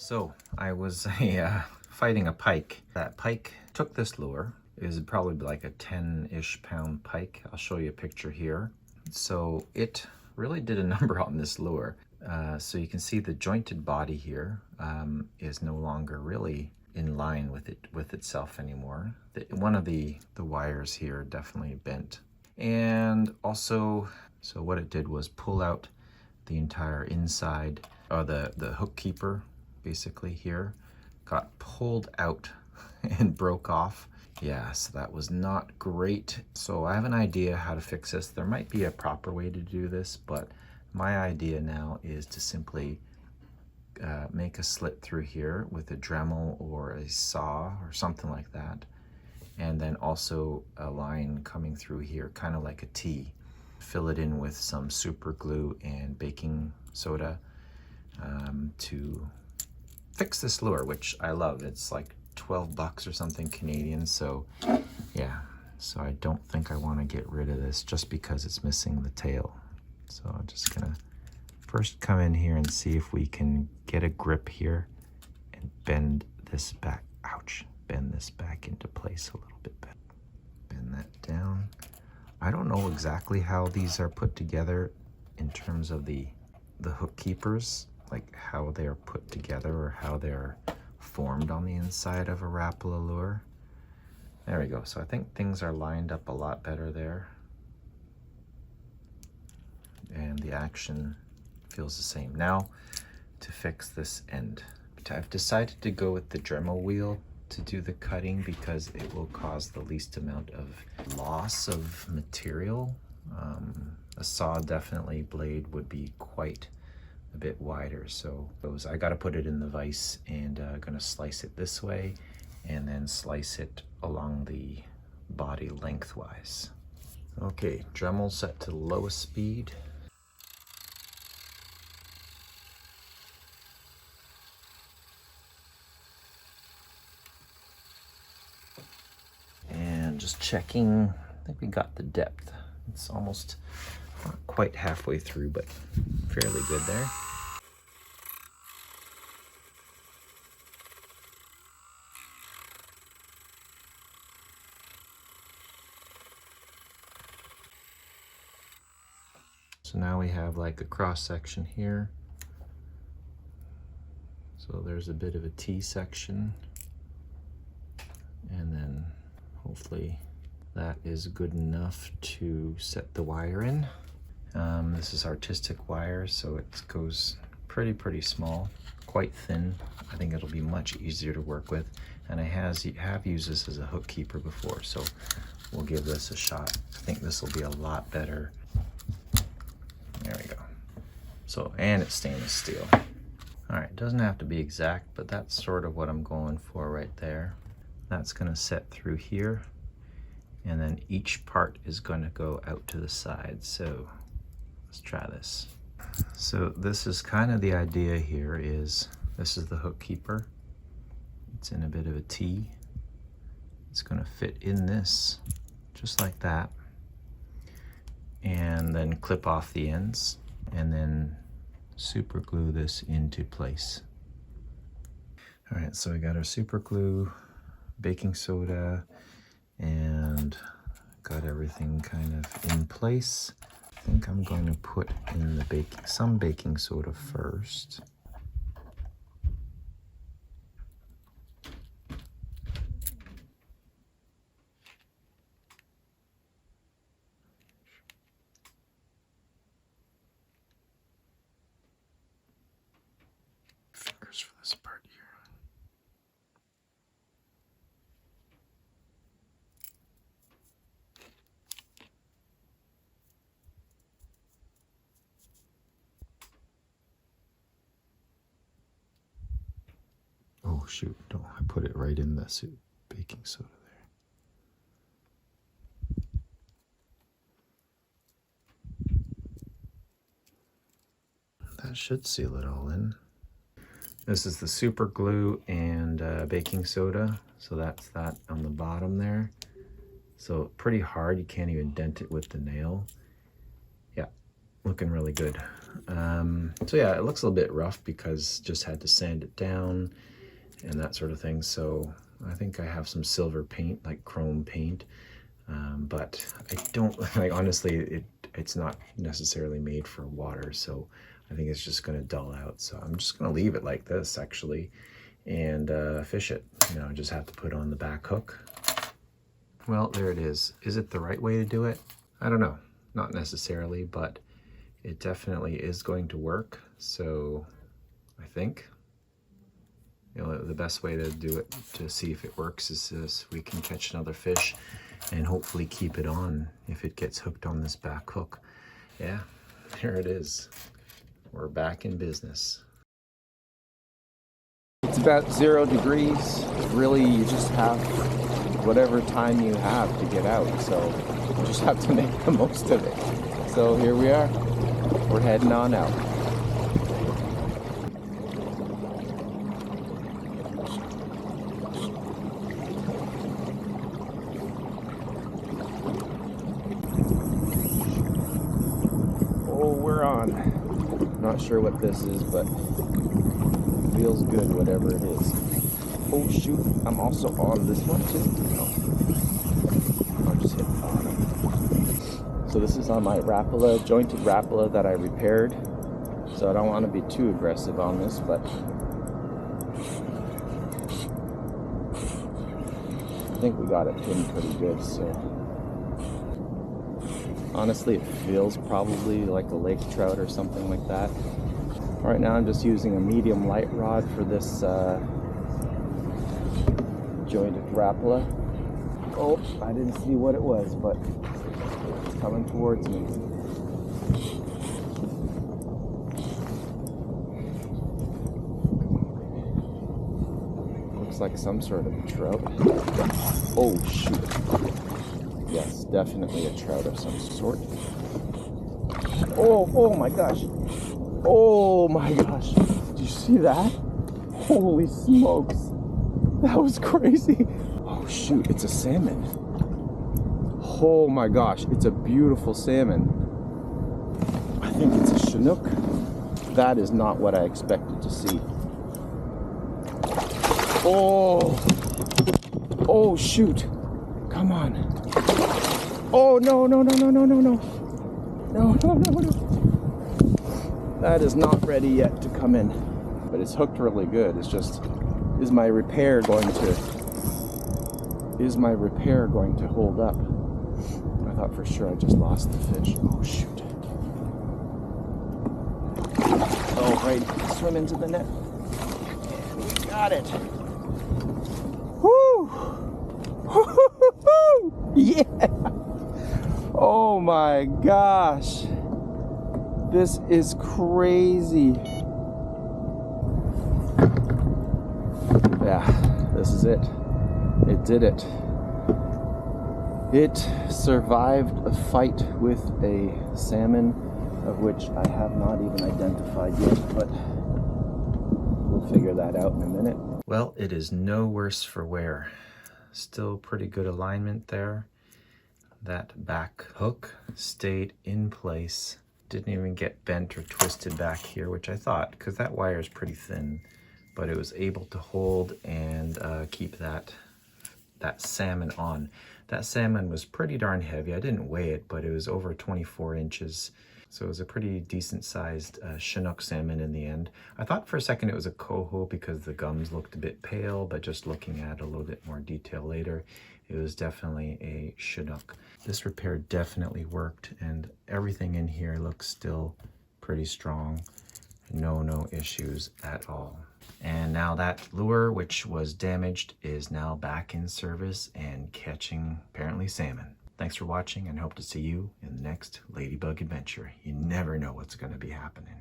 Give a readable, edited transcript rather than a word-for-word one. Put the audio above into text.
So I was fighting a pike. That pike took this lure. It was probably like a 10-ish pound pike. I'll show you a picture here. So it really did a number on this lure. So you can see the jointed body here is no longer really in line with itself anymore. One of the wires here definitely bent. And also, so what it did was pull out the entire inside, or the hook keeper basically here got pulled out and broke off. Yeah, so that was not great. So I have an idea how to fix this. There might be a proper way to do this, but my idea now is to simply make a slit through here with a Dremel or a saw or something like that, and then also a line coming through here, kind of like a T. Fill it in with some super glue and baking soda to fix this lure, which I love. It's like 12 bucks or something Canadian. So yeah, so I don't think I want to get rid of this just because it's missing the tail. So I'm just gonna first come in here and see if we can get a grip here and bend this back. Ouch. Bend this back into place a little bit better. Bend that down. I don't know exactly how these are put together in terms of the hook keepers, like how they're put together or how they're formed on the inside of a Rapala lure. There we go. So I think things are lined up a lot better there. And the action feels the same. Now to fix this end. I've decided to go with the Dremel wheel to do the cutting because it will cause the least amount of loss of material. A saw definitely blade would be quite a bit wider, so I got to put it in the vise and gonna slice it this way and then slice it along the body lengthwise. Okay, Dremel set to the lowest speed. Just checking, I think we got the depth. It's almost not quite halfway through, but fairly good there. So now we have like a cross section here. So there's a bit of a T section, and then hopefully that is good enough to set the wire in. This is artistic wire, so it goes pretty small, quite thin. I think it'll be much easier to work with. And I have used this as a hook keeper before, so we'll give this a shot. I think this will be a lot better. There we go. So, and it's stainless steel. All right, doesn't have to be exact, but that's sort of what I'm going for right there. That's gonna set through here, and then each part is gonna go out to the side. So let's try this. So this is kind of the idea here is, this is the hook keeper. It's in a bit of a T. It's gonna fit in this, just like that. And then clip off the ends, and then super glue this into place. All right, so we got our super glue, baking soda, and got everything kind of in place. I think I'm going to put in the some baking soda first. Fingers for this part here. Oh shoot, no, I put it right in the baking soda there. That should seal it all in. This is the super glue and baking soda, so that's that on the bottom there. So pretty hard, you can't even dent it with the nail. Yeah, looking really good. So yeah, it looks a little bit rough because just had to sand it down and that sort of thing. So I think I have some silver paint, like chrome paint, but I don't, like, honestly, it's not necessarily made for water, so I think it's just gonna dull out. So I'm just gonna leave it like this actually and fish it. You know, I just have to put on the back hook. Well, there it is. Is it the right way to do it? I don't know, not necessarily, but it definitely is going to work. So I think, you know, the best way to do it, to see if it works, is this: we can catch another fish and hopefully keep it on if it gets hooked on this back hook. Yeah, there it is. We're back in business. It's about 0 degrees. Really, you just have whatever time you have to get out, so you just have to make the most of it. So here we are. We're heading on out. Oh, we're on. Not sure what this is, but feels good, whatever it is. Oh shoot, I'm also on this one too. No. I'll just hit bottom. So this is on my Rapala, jointed Rapala that I repaired. So I don't want to be too aggressive on this, but I think we got it pinned pretty good. So honestly, it feels probably like a lake trout or something like that. Right now I'm just using a medium light rod for this jointed Rapala. Oh, I didn't see what it was, but it's coming towards me. Looks like some sort of a trout. Oh shoot. Yes, definitely a trout of some sort. Oh my gosh. Oh my gosh. Did you see that? Holy smokes. That was crazy. Oh shoot, it's a salmon. Oh my gosh, it's a beautiful salmon. I think it's a Chinook. That is not what I expected to see. Oh shoot. Come on. Oh no. That is not ready yet to come in, but it's hooked really good. It's just, is my repair going to hold up? I thought for sure I just lost the fish. Oh shoot. Oh right, swim into the net. And we got it. Woo! Yeah! Oh my gosh. This is crazy. Yeah, this is it. It did it. It survived a fight with a salmon, of which I have not even identified yet, but we'll figure that out in a minute. Well, it is no worse for wear. Still pretty good alignment there. That back hook stayed in place. Didn't even get bent or twisted back here, which I thought, because that wire is pretty thin, but it was able to hold and keep that salmon on. That salmon was pretty darn heavy. I didn't weigh it, but it was over 24 inches. So it was a pretty decent sized Chinook salmon in the end. I thought for a second it was a coho because the gums looked a bit pale, but just looking at a little bit more detail later, it was definitely a Chinook. This repair definitely worked, and everything in here looks still pretty strong. No issues at all. And now that lure, which was damaged, is now back in service and catching, apparently, salmon. Thanks for watching, and hope to see you in the next Ladybug adventure. You never know what's going to be happening.